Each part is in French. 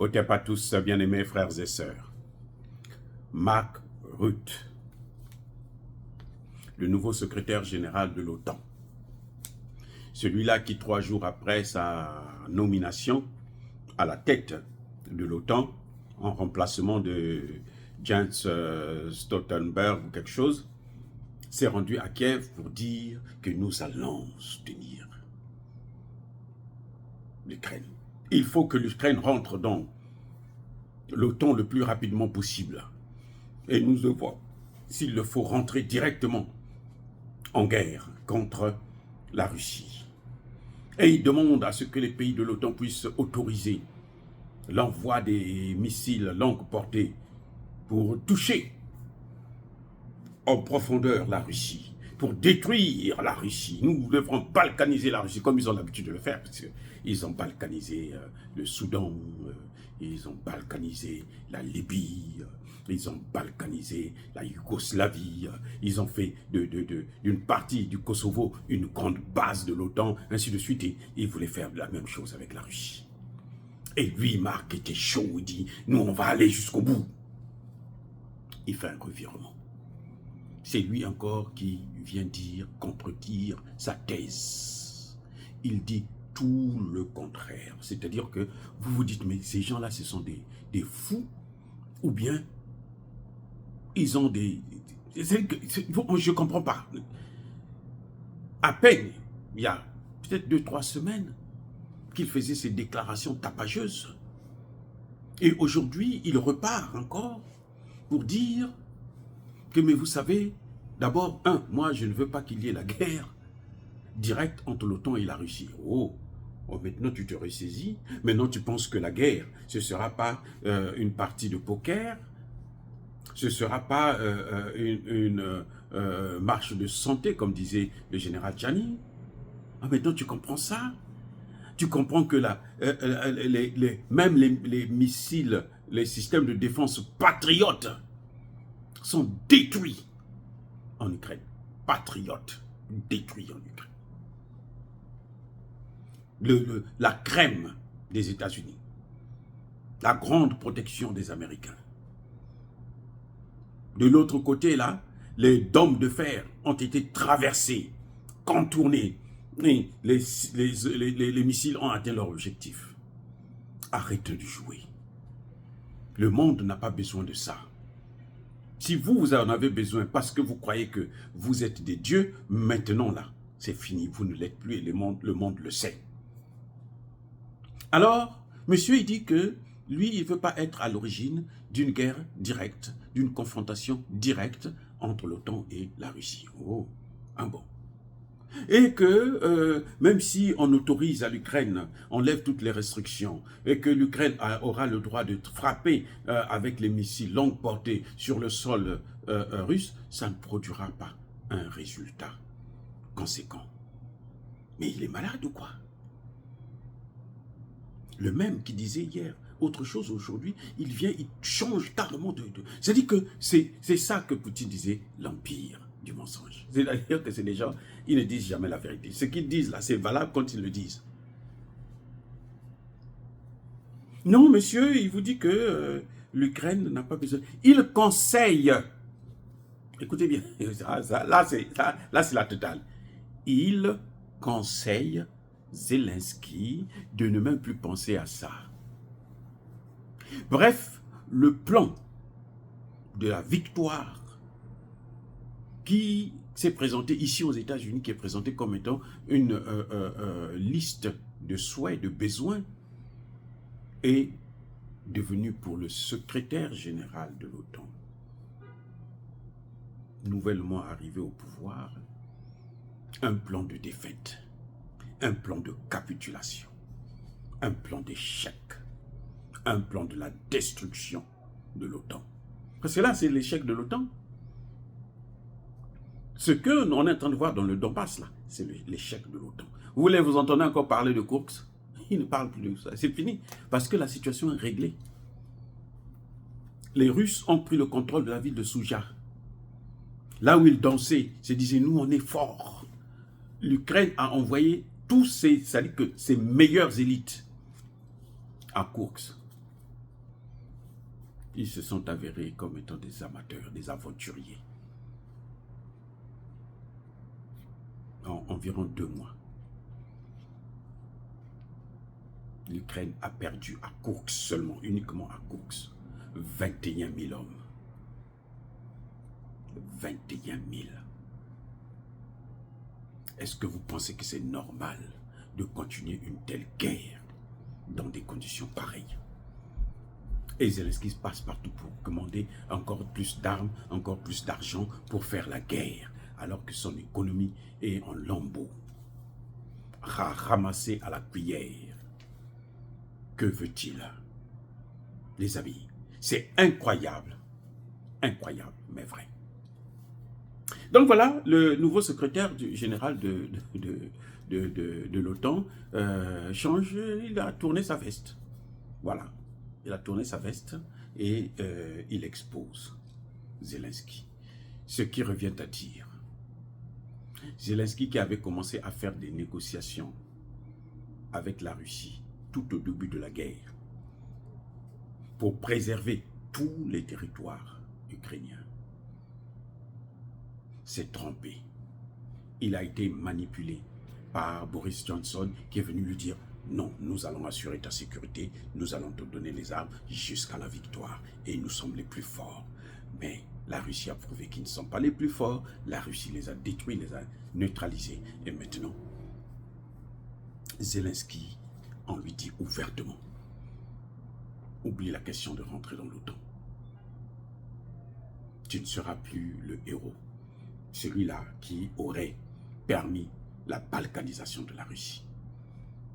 Otep à tous, bien-aimés frères et sœurs. Mark Rutte, le nouveau secrétaire général de l'OTAN. Celui-là qui, 3 jours après sa nomination à la tête de l'OTAN, en remplacement de Jens Stoltenberg ou quelque chose, s'est rendu à Kiev pour dire que nous allons soutenir l'Ukraine. Il faut que l'Ukraine rentre dans l'OTAN le plus rapidement possible. Et nous devons, s'il le faut, rentrer directement en guerre contre la Russie. Et il demande à ce que les pays de l'OTAN puissent autoriser l'envoi des missiles longue portée pour toucher en profondeur la Russie, pour détruire la Russie. Nous devrons balkaniser la Russie comme ils ont l'habitude de le faire, parce qu'ils ont balkanisé le Soudan, ils ont balkanisé la Libye, ils ont balkanisé la Yougoslavie, ils ont fait d'une partie du Kosovo une grande base de l'OTAN, ainsi de suite, et ils voulaient faire la même chose avec la Russie. Et lui, Marc, était chaud, il dit, nous on va aller jusqu'au bout. Il fait un revirement. C'est lui encore qui vient dire, contredire sa thèse. Il dit tout le contraire. C'est-à-dire que vous vous dites, mais ces gens-là, ce sont des fous, ou bien ils ont des... je ne comprends pas. À peine, il y a peut-être 2-3 semaines, qu'il faisait ces déclarations tapageuses. Et aujourd'hui, il repart encore pour dire que, mais vous savez, d'abord, moi je ne veux pas qu'il y ait la guerre directe entre l'OTAN et la Russie. Oh, maintenant tu te ressaisis, maintenant tu penses que la guerre, ce ne sera pas une partie de poker, ce ne sera pas une marche de santé, comme disait le général Tchani. Maintenant tu comprends ça? Tu comprends que même les missiles, les systèmes de défense patriotes sont détruits en Ukraine. Patriotes détruits en Ukraine. La crème des États-Unis. La grande protection des Américains. De l'autre côté, là, les dômes de fer ont été traversés, contournés. Et les missiles ont atteint leur objectif. Arrêtez de jouer. Le monde n'a pas besoin de ça. Si vous en avez besoin parce que vous croyez que vous êtes des dieux, maintenant là, c'est fini. Vous ne l'êtes plus et le monde le sait. Alors, monsieur, il dit que lui, il ne veut pas être à l'origine d'une guerre directe, d'une confrontation directe entre l'OTAN et la Russie. Oh, bon. Et que même si on autorise à l'Ukraine, on lève toutes les restrictions, et que l'Ukraine aura le droit de frapper avec les missiles longue portée sur le sol russe, ça ne produira pas un résultat conséquent. Mais il est malade ou quoi? Le même qui disait hier autre chose aujourd'hui, il vient, il change carrément de... C'est-à-dire que c'est ça que Poutine disait, l'empire du mensonge. C'est-à-dire que c'est des gens, ils ne disent jamais la vérité. Ce qu'ils disent là, c'est valable quand ils le disent. Non, monsieur, il vous dit que l'Ukraine n'a pas besoin. Il conseille, écoutez bien, là c'est la totale. Il conseille Zelensky de ne même plus penser à ça. Bref, le plan de la victoire qui s'est présenté ici aux États-Unis, qui est présenté comme étant une liste de souhaits, de besoins, est devenu pour le secrétaire général de l'OTAN, nouvellement arrivé au pouvoir, un plan de défaite, un plan de capitulation, un plan d'échec, un plan de la destruction de l'OTAN. Parce que là, c'est l'échec de l'OTAN. Ce que on est en train de voir dans le Donbass, là, c'est l'échec de l'OTAN. Vous voulez vous entendre encore parler de Kursk? Il ne parle plus de ça. C'est fini. Parce que la situation est réglée. Les Russes ont pris le contrôle de la ville de Souja. Là où ils dansaient, se disaient, nous, on est forts. L'Ukraine a envoyé tous ses meilleures élites à Kursk. Ils se sont avérés comme étant des amateurs, des aventuriers. En environ 2 mois, l'Ukraine a perdu à Koursk seulement, uniquement à Koursk, 21 000 hommes. 21 000. Est-ce que vous pensez que c'est normal de continuer une telle guerre dans des conditions pareilles? Et Zelensky passe partout pour commander encore plus d'armes, encore plus d'argent pour faire la guerre, alors que son économie est en lambeaux, ramassée à la cuillère. Que veut-il? Les amis, c'est incroyable, mais vrai. Donc voilà, le nouveau secrétaire général de l'OTAN change, il a tourné sa veste. Voilà, il a tourné sa veste et il expose Zelensky. Ce qui revient à dire, Zelensky qui avait commencé à faire des négociations avec la Russie tout au début de la guerre pour préserver tous les territoires ukrainiens, s'est trompé. Il a été manipulé par Boris Johnson qui est venu lui dire « Non, nous allons assurer ta sécurité, nous allons te donner les armes jusqu'à la victoire et nous sommes les plus forts. » Mais la Russie a prouvé qu'ils ne sont pas les plus forts, la Russie les a détruits, les a neutralisés. Et maintenant, Zelensky, on lui dit ouvertement « Oublie la question de rentrer dans l'OTAN. Tu ne seras plus le héros. » Celui-là qui aurait permis la balkanisation de la Russie.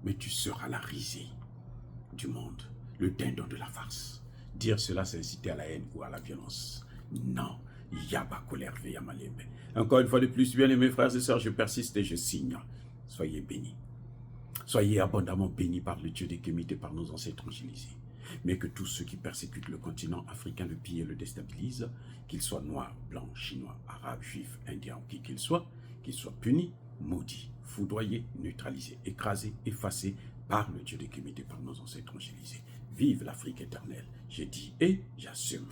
Mais tu seras la risée du monde, le dindon de la farce. Dire cela, c'est inciter à la haine ou à la violence. Non, Yaba Kolerve Yamalembe. Encore une fois de plus, bien aimés frères et sœurs, je persiste et je signe. Soyez bénis. Soyez abondamment bénis par le Dieu des Kémites et par nos ancêtres fragilisés. Mais que tous ceux qui persécutent le continent africain, le pillent et le déstabilisent, qu'ils soient noirs, blancs, chinois, arabes, juifs, indiens, qui qu'ils soient punis, maudits, foudroyés, neutralisés, écrasés, effacés par le Dieu des Kémites et par nos ancêtres fragilisés. Vive l'Afrique éternelle, j'ai dit et j'assume.